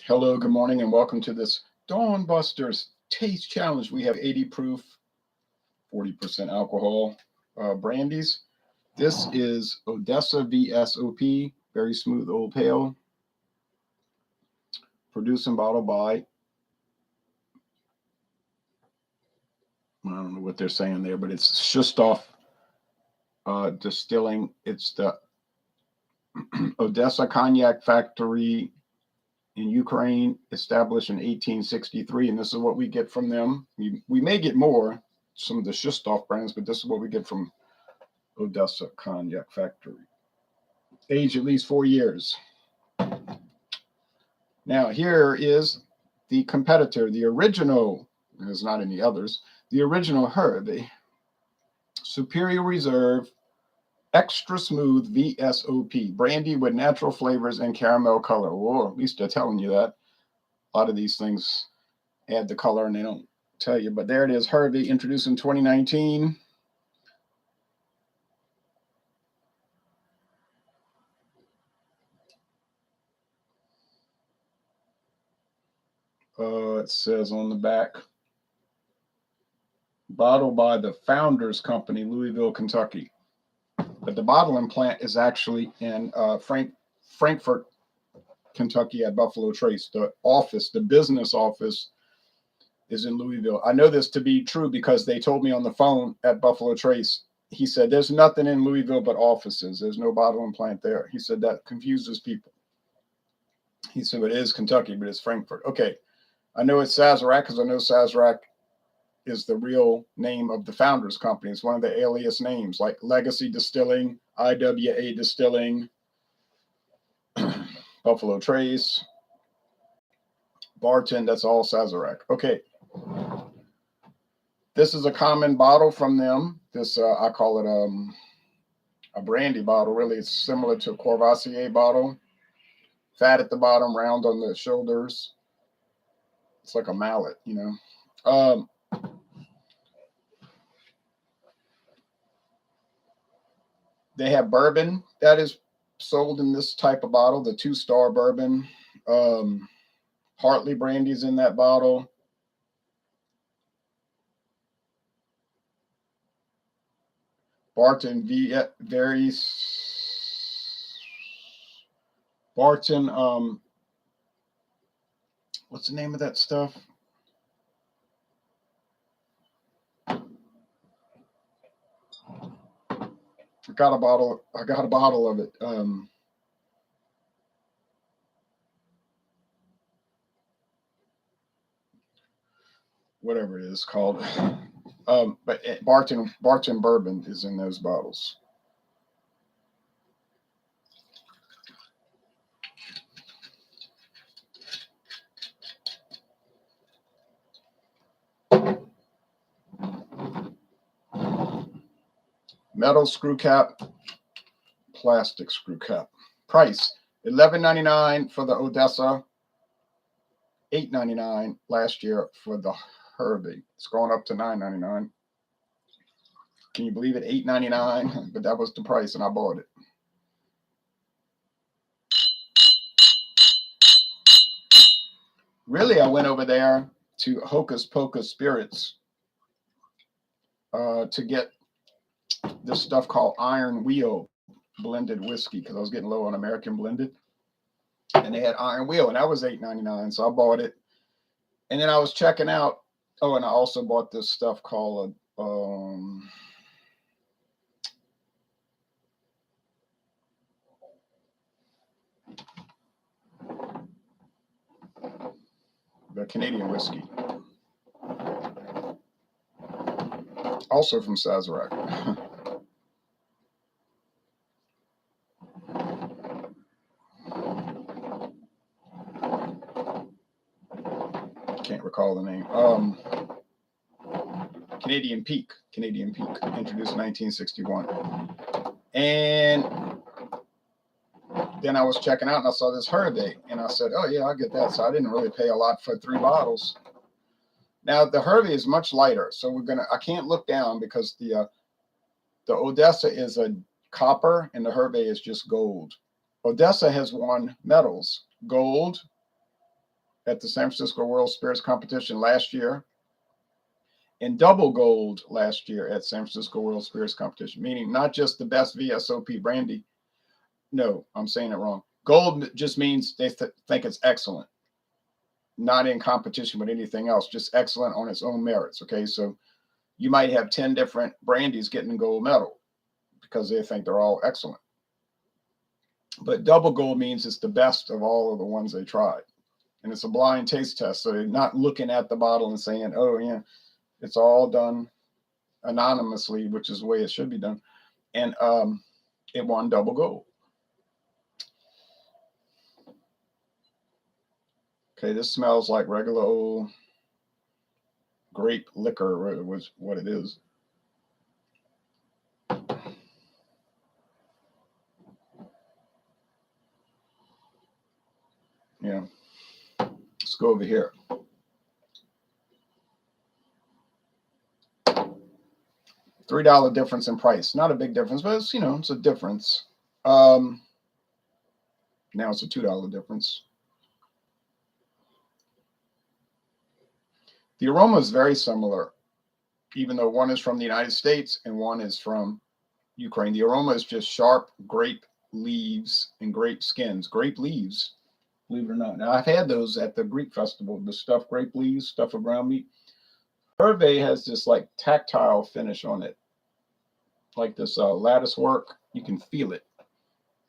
Hello, good morning, and welcome to this Dawn Busters Taste Challenge. We have 80 proof, 40% alcohol brandies. This is Odessa V.S.O.P, very smooth old pale, produced and bottled by, I don't know what they're saying there, but it's V.S.O.P Distilling. It's the Odessa Cognac Factory in Ukraine, established in 1863, and this is what we get from them. We may get more, some of the V.S.O.P brands, but this is what we get from Odessa Cognac Factory. Aged at least 4 years. Now here is the competitor, the original, there's not any others, the original Hervé, Superior Reserve, Extra Smooth V.S.O.P, brandy with natural flavors and caramel color. Or at least they're telling you that. A lot of these things add the color and they don't tell you. But there it is, Hervé, introduced in 2019. It says on the back, bottled by the Founders Company, Louisville, Kentucky. But the bottling plant is actually in Frankfort, Kentucky at Buffalo Trace. The office, the business office, is in Louisville. I know this to be true because they told me on the phone at Buffalo Trace. He said, there's nothing in Louisville but offices. There's no bottling plant there. He said that confuses people. He said, it is Kentucky, but it's Frankfort. Okay. I know it's Sazerac because I know Sazerac is the real name of the Founders Company. It's one of the alias names, like Legacy Distilling, IWA Distilling, Buffalo Trace, Barton. That's all Sazerac. Okay. This is a common bottle from them. This, I call it a brandy bottle. Really, it's similar to a Courvoisier bottle. Fat at the bottom, round on the shoulders. It's like a mallet, you know. They have bourbon that is sold in this type of bottle, the 2-star bourbon. Hartley brandy's in that bottle. Barton Barton, what's the name of that stuff? I got a bottle of it. Whatever it is called. But Barton bourbon is in those bottles. Metal screw cap, plastic screw cap. Price $11.99 for the Odessa, $8.99 last year for the Hervé. It's going up to $9.99. Can you believe it? $8.99, but that was the price, and I bought it. Really, I went over there to Hocus Pocus Spirits to get this stuff called Iron Wheel blended whiskey because I was getting low on American blended, and they had Iron Wheel, and that was $8.99, so I bought it. And then I was checking out. Oh, and I also bought this stuff called the Canadian whiskey, also from Sazerac. Can't recall the name. Canadian Peak, introduced in 1961. And then I was checking out and I saw this Hervé, and I said, oh yeah, I'll get that. So I didn't really pay a lot for 3 bottles. Now the Hervé is much lighter, so I can't look down because the Odessa is a copper and the Hervé is just gold. Odessa has won medals, gold, at the San Francisco World Spirits Competition last year, and double gold last year at San Francisco World Spirits Competition, meaning not just the best VSOP brandy. No, I'm saying it wrong. Gold just means they think it's excellent, not in competition with anything else, just excellent on its own merits. Okay, so you might have 10 different brandies getting a gold medal because they think they're all excellent. But double gold means it's the best of all of the ones they tried. And it's a blind taste test. So they're not looking at the bottle and saying, oh, yeah, it's all done anonymously, which is the way it should be done. And it won double gold. Okay, this smells like regular old grape liquor, was what it is. Yeah. Let's go over here. $3 difference in price. Not a big difference, but it's, it's a difference. Now it's a $2 difference. The aroma is very similar, even though one is from the United States and one is from Ukraine. The aroma is just sharp grape leaves and grape skins. Grape leaves, believe it or not. Now, I've had those at the Greek festival, the stuffed grape leaves, stuffed with ground meat. Hervé has this like tactile finish on it, like this lattice work. You can feel it.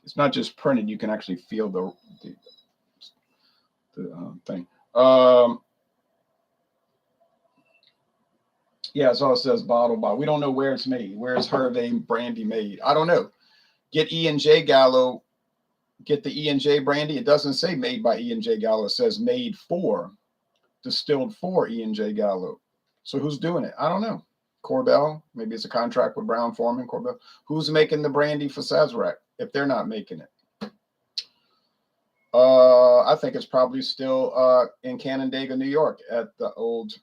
It's not just printed. You can actually feel the thing. Yeah, so it says bottle by. We don't know where it's made. Where is Hervé brandy made? I don't know. Get E&J Gallo. Get the E&J brandy. It doesn't say made by E&J Gallo. It says made for, distilled for E&J Gallo. So who's doing it? I don't know. Corbel. Maybe it's a contract with Brown Forman. Corbel. Who's making the brandy for Sazerac if they're not making it? I think it's probably still in Canandaigua, New York, at the old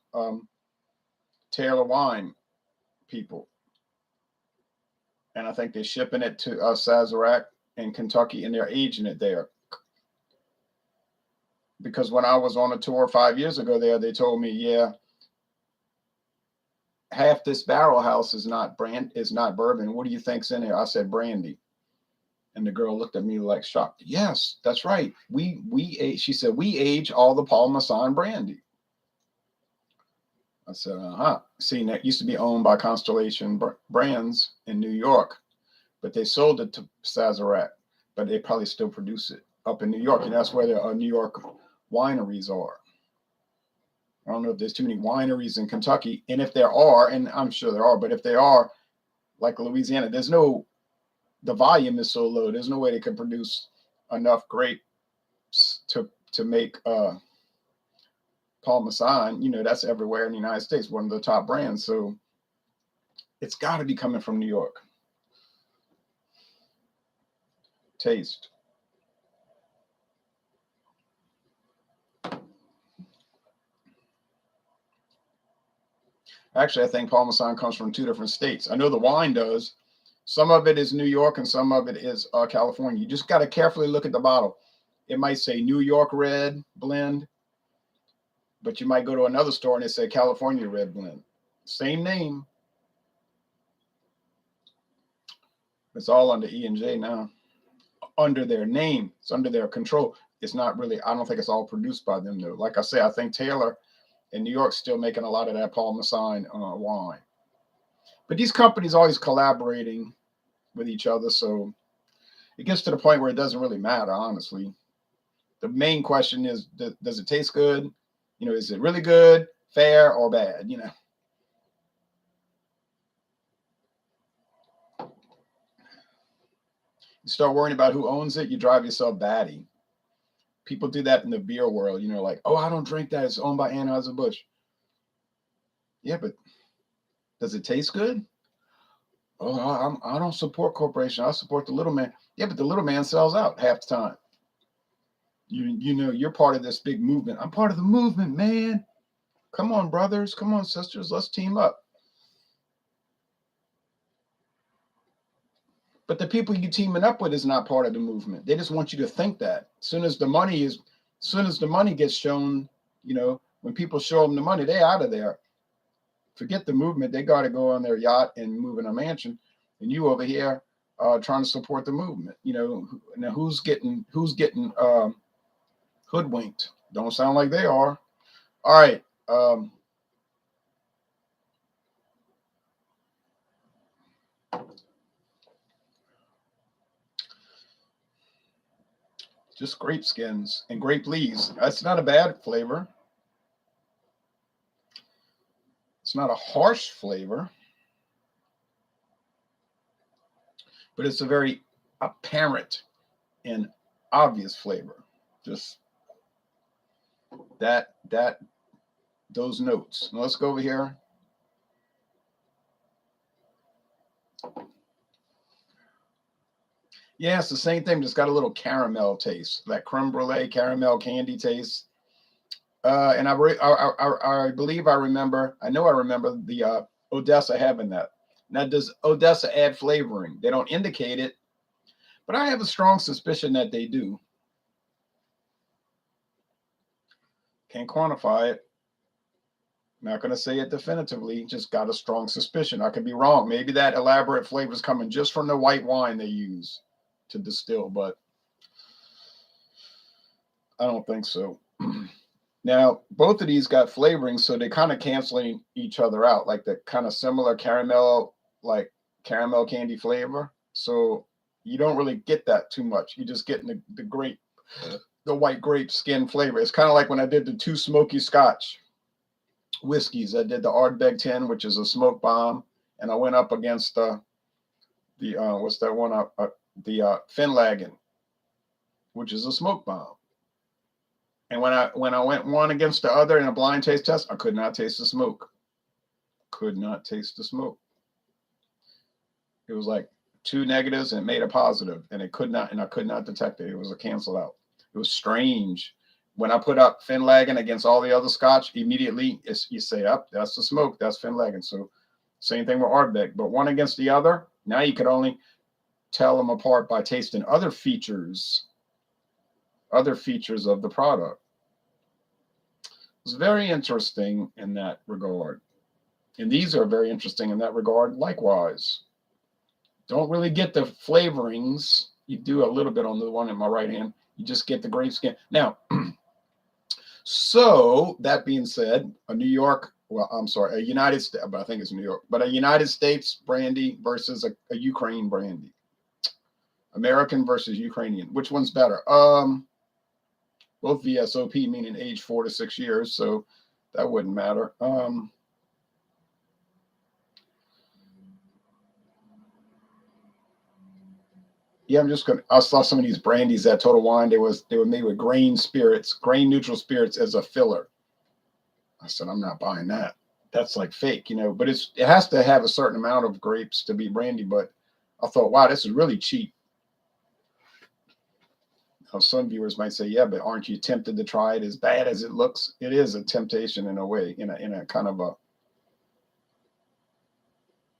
Taylor Wine people. And I think they're shipping it to Sazerac in Kentucky, and they're aging it there. Because when I was on a tour 5 years ago there, they told me, yeah, half this barrel house is not bourbon. What do you think's in there? I said brandy. And the girl looked at me like shocked. Yes, that's right. She said, we age all the Paul Masson brandy. I said, See, that used to be owned by Constellation Brands in New York, but they sold it to Sazerac, but they probably still produce it up in New York. And that's where the New York wineries are. I don't know if there's too many wineries in Kentucky. And if there are, and I'm sure there are, but if they are, like Louisiana, the volume is so low, there's no way they can produce enough grapes to make Paul Masson. That's everywhere in the United States, one of the top brands. So it's got to be coming from New York. Taste. Actually, I think Paul Masson comes from 2 different states. I know the wine does. Some of it is New York and some of it is California. You just got to carefully look at the bottle. It might say New York Red Blend, but you might go to another store and it say California Red Blend. Same name. It's all under E&J now. Under their name. It's under their control. It's not really, I don't think it's all produced by them though. Like I say, I think Taylor in New York's still making a lot of that Paul Masson wine. But these companies are always collaborating with each other. So it gets to the point where it doesn't really matter, honestly. The main question is, does it taste good? Is it really good, fair, or bad? You start worrying about who owns it, you drive yourself batty. People do that in the beer world, like, oh, I don't drink that. It's owned by Anheuser-Busch. Yeah, but does it taste good? Oh, I don't support corporation. I support the little man. Yeah, but the little man sells out half the time. You're part of this big movement. I'm part of the movement, man. Come on, brothers. Come on, sisters. Let's team up. But the people you teaming up with is not part of the movement. They just want you to think that. As soon as the money is As soon as the money gets shown, you know, when people show them the money, they're out of there. Forget the movement. They got to go on their yacht and move in a mansion. And you over here trying to support the movement. You know, now who's getting hoodwinked? Don't sound like they are. All right. Just grape skins and grape leaves. That's not a bad flavor. It's not a harsh flavor, but it's a very apparent and obvious flavor. Just those notes. Now let's go over here. Yeah, it's the same thing. Just got a little caramel taste, that creme brulee caramel candy taste. And I believe I remember. I know I remember the Odessa having that. Now, does Odessa add flavoring? They don't indicate it, but I have a strong suspicion that they do. Can't quantify it. Not going to say it definitively. Just got a strong suspicion. I could be wrong. Maybe that elaborate flavor is coming just from the white wine they use to distill, but I don't think so. Now, both of these got flavoring, so they kind of canceling each other out, like the kind of similar caramel, like caramel candy flavor. So you don't really get that too much. You just get the white grape skin flavor. It's kind of like when I did the 2 smoky Scotch whiskeys. I did the Ardbeg 10, which is a smoke bomb, and I went up against the what's that one? The Finlagen, which is a smoke bomb. And when I went one against the other in a blind taste test, I could not taste the smoke. Could not taste the smoke. It was like 2 negatives and it made a positive, and I could not detect it. It was a cancel out. It was strange. When I put up Finlagen against all the other Scotch, immediately you say, up, that's the smoke, that's Finlagen. So same thing with Ardbeg, but one against the other. Now you could only tell them apart by tasting other features of the product. It's very interesting in that regard. And these are very interesting in that regard likewise. Don't really get the flavorings. You do a little bit on the one in my right hand. You just get the grape skin. Now, so that being said, a United States, but I think it's New York, but a United States brandy versus a Ukraine brandy. American versus Ukrainian. Which one's better? Both VSOP, meaning age 4 to 6 years, so that wouldn't matter. Yeah, I saw some of these brandies at Total Wine. They were made with grain neutral spirits as a filler. I said, I'm not buying that. That's like fake, you know, but it has to have a certain amount of grapes to be brandy. But I thought, wow, this is really cheap. Now, some viewers might say, yeah, but aren't you tempted to try it? As bad as it looks, it is a temptation in a way, in a kind of a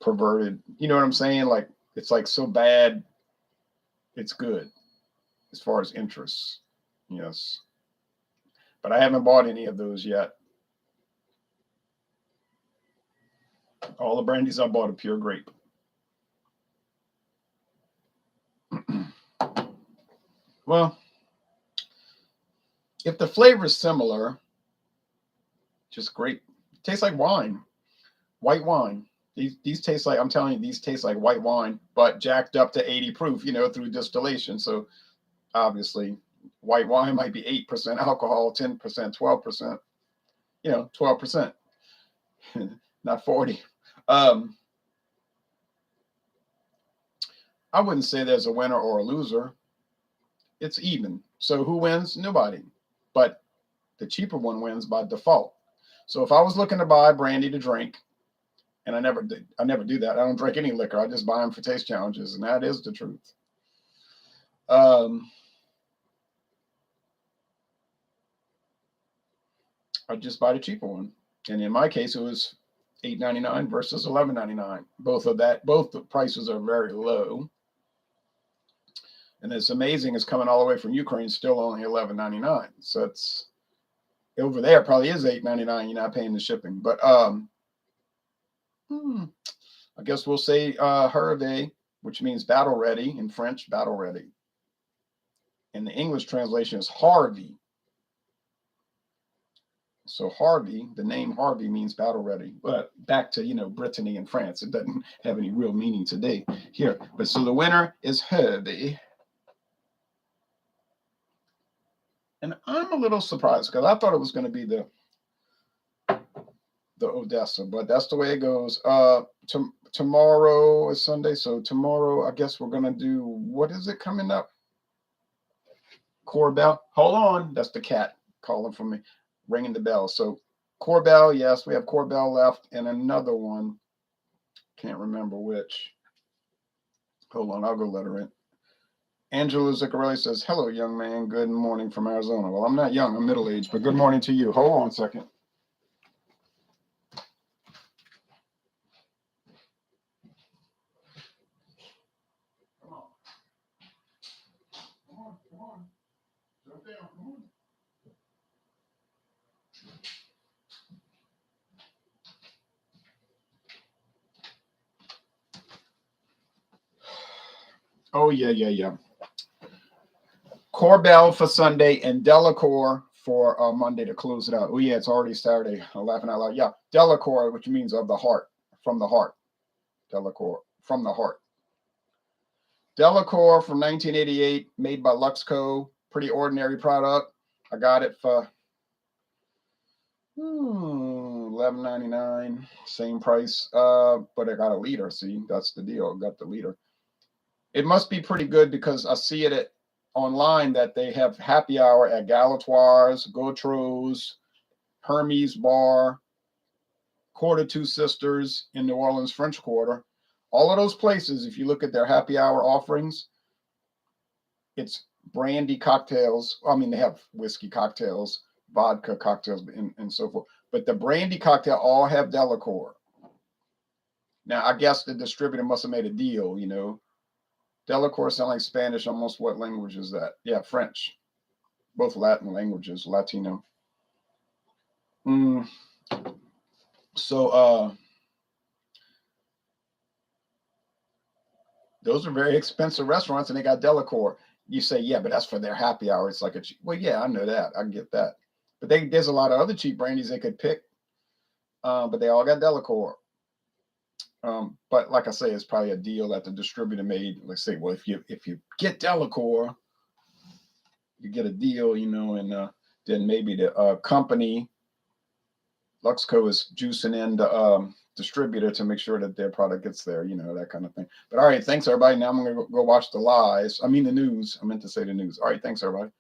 perverted, you know what I'm saying? Like, it's like so bad, it's good as far as interests. Yes. But I haven't bought any of those yet. All the brandies I bought are pure grape. Well, if the flavor is similar, just grape. It tastes like wine, white wine. These taste like, I'm telling you, these taste like white wine, but jacked up to 80 proof, you know, through distillation. So obviously, white wine might be 8% alcohol, 10%, 12%, you know, 12%, not 40. I wouldn't say there's a winner or a loser. It's even. So who wins? Nobody. But the cheaper one wins by default. So if I was looking to buy brandy to drink, and I never do that. I don't drink any liquor. I just buy them for taste challenges, and that is the truth. I just buy the cheaper one, and in my case, it was $8.99 versus $11.99. Both the prices are very low. And it's amazing. It's coming all the way from Ukraine, still only $11.99. So it's over there. It probably is $8.99. You're not paying the shipping. But I guess we'll say Hervé, which means battle ready in French, battle ready. And the English translation is Harvey. So Harvey, the name Harvey means battle ready. But back to, you know, Brittany and France. It doesn't have any real meaning today here. But so the winner is Hervé. And I'm a little surprised because I thought it was going to be the Odessa, but that's the way it goes. Tomorrow is Sunday. So tomorrow, I guess we're going to do, what is it coming up? Corbel. Hold on. That's the cat calling for me, ringing the bell. So Corbel, yes, we have Corbel left, and another one. Can't remember which. Hold on, I'll go let her in. Angela Zuccarelli says, hello, young man. Good morning from Arizona. Well, I'm not young. I'm middle-aged, but good morning to you. Hold on a second. Come on. Come on, come on. Jump down, come on. Oh, yeah. Corbel for Sunday and Delacour for Monday to close it out. Oh, yeah, it's already Saturday. I'm laughing out loud. Yeah, Delacour, which means of the heart, from the heart. Delacour, from the heart. Delacour from 1988, made by Luxco. Pretty ordinary product. I got it for $11.99, same price. But I got a liter. See, that's the deal. I got the liter. It must be pretty good because I see it online that they have happy hour at Galatoire's, Gautreau's, Hermes Bar, Quarter Two Sisters in New Orleans, French Quarter. All of those places, if you look at their happy hour offerings, it's brandy cocktails. I mean, they have whiskey cocktails, vodka cocktails, and so forth. But the brandy cocktail all have Delacour. Now, I guess the distributor must have made a deal, you know. Delacour sound like Spanish. Almost what language is that? Yeah, French. Both Latin languages, Latino. So those are very expensive restaurants, and they got Delacour. You say, yeah, but that's for their happy hour. It's like a cheap. Well, yeah, I know that. I get that. But there's a lot of other cheap brandies they could pick, but they all got Delacour. But like I say, it's probably a deal that the distributor made. Let's say, well, if you get Delacour, you get a deal, you know, and then maybe the company, Luxco, is juicing in the distributor to make sure that their product gets there, you know, that kind of thing. But all right, thanks everybody. Now I'm gonna go watch the lives. I mean the news. I meant to say the news. All right, thanks everybody.